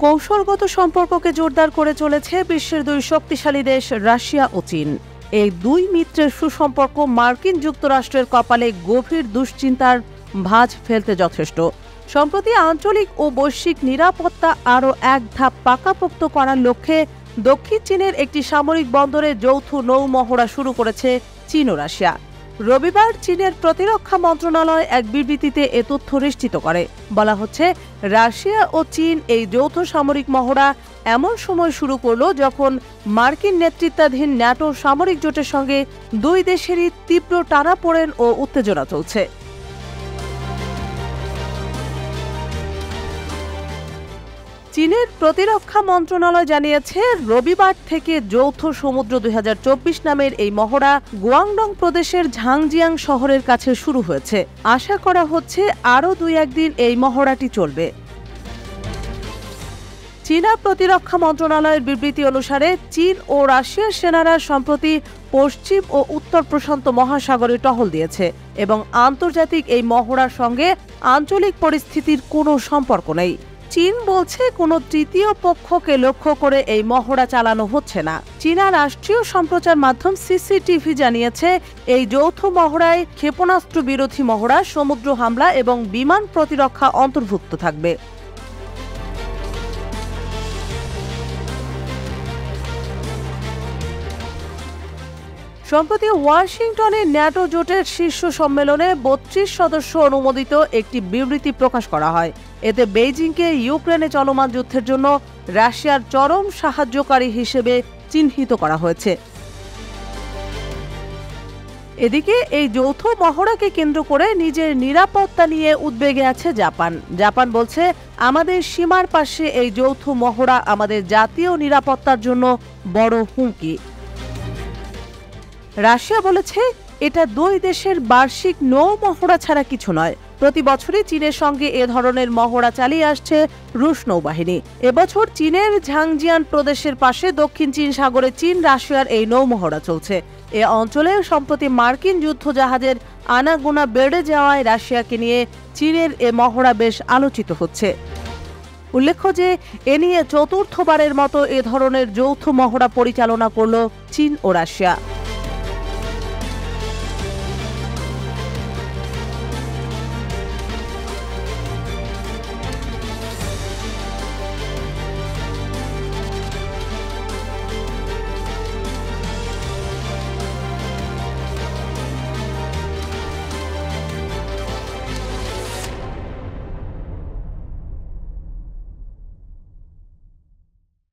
কৌশলগত সম্পর্ককে জোরদার করে চলেছে বিশ্বের দুই শক্তিশালী দেশ রাশিয়া ও চীন। এই দুই মিত্রের সুসম্পর্ক মার্কিন যুক্তরাষ্ট্রের কপালে গভীর দুশ্চিন্তার ভাঁজ ফেলতে যথেষ্ট। সম্প্রতি আঞ্চলিক ও বৈশ্বিক নিরাপত্তা আরও এক ধাপ পাকাপোক্ত করার লক্ষ্যে দক্ষিণ চীনের একটি সামরিক বন্দরে যৌথ নৌ মহড়া শুরু করেছে চীন ও রাশিয়া। রবিবার চীনের প্রতিরক্ষা মন্ত্রণালয় এক বিবৃতিতে এ তথ্য নিশ্চিত করে। বলা হচ্ছে, রাশিয়া ও চীন এই যৌথ সামরিক মহড়া এমন সময় শুরু করল যখন মার্কিন নেতৃত্বাধীন ন্যাটো সামরিক জোটের সঙ্গে দুই দেশেরই তীব্র টানাপোড়েন ও উত্তেজনা চলছে। চীনের প্রতিরক্ষা মন্ত্রণালয় জানিয়েছে, রবিবার থেকে যৌথ সমুদ্র 2024 নামের এই মহড়া গুয়াংডং প্রদেশের ঝাংজিয়াং শহরের কাছে শুরু হয়েছে। আশা করা হচ্ছে আরও 2-1 দিন এই মহড়াটি চলবে। চীনা প্রতিরক্ষা মন্ত্রণালয়ের বিবৃতি অনুসারে চীন ও রাশিয়ার সেনারা সম্প্রতি পশ্চিম ও উত্তর প্রশান্ত মহাসাগরে টহল দিয়েছে এবং আন্তর্জাতিক এই মহড়ার সঙ্গে আঞ্চলিক পরিস্থিতির কোনো সম্পর্ক নেই। চীন বলছে, কোনো তৃতীয় পক্ষকে লক্ষ্য করে এই মহড়া চালানো হচ্ছে না। চীনা রাষ্ট্রীয় সম্প্রচার মাধ্যম সিসিটিভি জানিয়েছে, এই যৌথ মহড়ায় ক্ষেপণাস্ত্র বিরোধী মহড়া, সমুদ্র হামলা এবং বিমান প্রতিরক্ষা অন্তর্ভুক্ত থাকবে। সম্প্রতি ওয়াশিংটনে ন্যাটো জোটের শীর্ষ সম্মেলনে 32 সদস্য অনুমোদিত একটি বিবৃতি প্রকাশ করা হয়। এতে বেইজিংকে ইউক্রেনে চলমান যুদ্ধের জন্য রাশিয়ার চরম সাহায্যকারী হিসেবে চিহ্নিত করা হয়েছে। এদিকে এই যৌথ মহড়াকে কেন্দ্র করে নিজের নিরাপত্তা নিয়ে উদ্বেগে আছে জাপান। জাপান বলছে, আমাদের সীমার পাশে এই যৌথ মহড়া আমাদের জাতীয় নিরাপত্তার জন্য বড় হুমকি। রাশিয়া বলেছে, এটা দুই দেশের বার্ষিক নৌ মহড়া ছাড়া কিছু নয়। প্রতি বছরই চীনের সঙ্গে এ ধরনের মহড়া চালিয়ে আসছে রুশ নৌবাহিনী। এবছর চীনের ঝাংজিয়ান প্রদেশের পাশে দক্ষিণ চীন সাগরে চীন রাশিয়ার এই নৌ মহড়া চলছে। এ অঞ্চলে সম্প্রতি মার্কিন যুদ্ধজাহাজের আনাগোনা বেড়ে যাওয়ায় রাশিয়াকে নিয়ে চীনের এ মহড়া বেশ আলোচিত হচ্ছে। উল্লেখ্য যে, এ নিয়ে চতুর্থবারের মতো এ ধরনের যৌথ মহড়া পরিচালনা করল চীন ও রাশিয়া।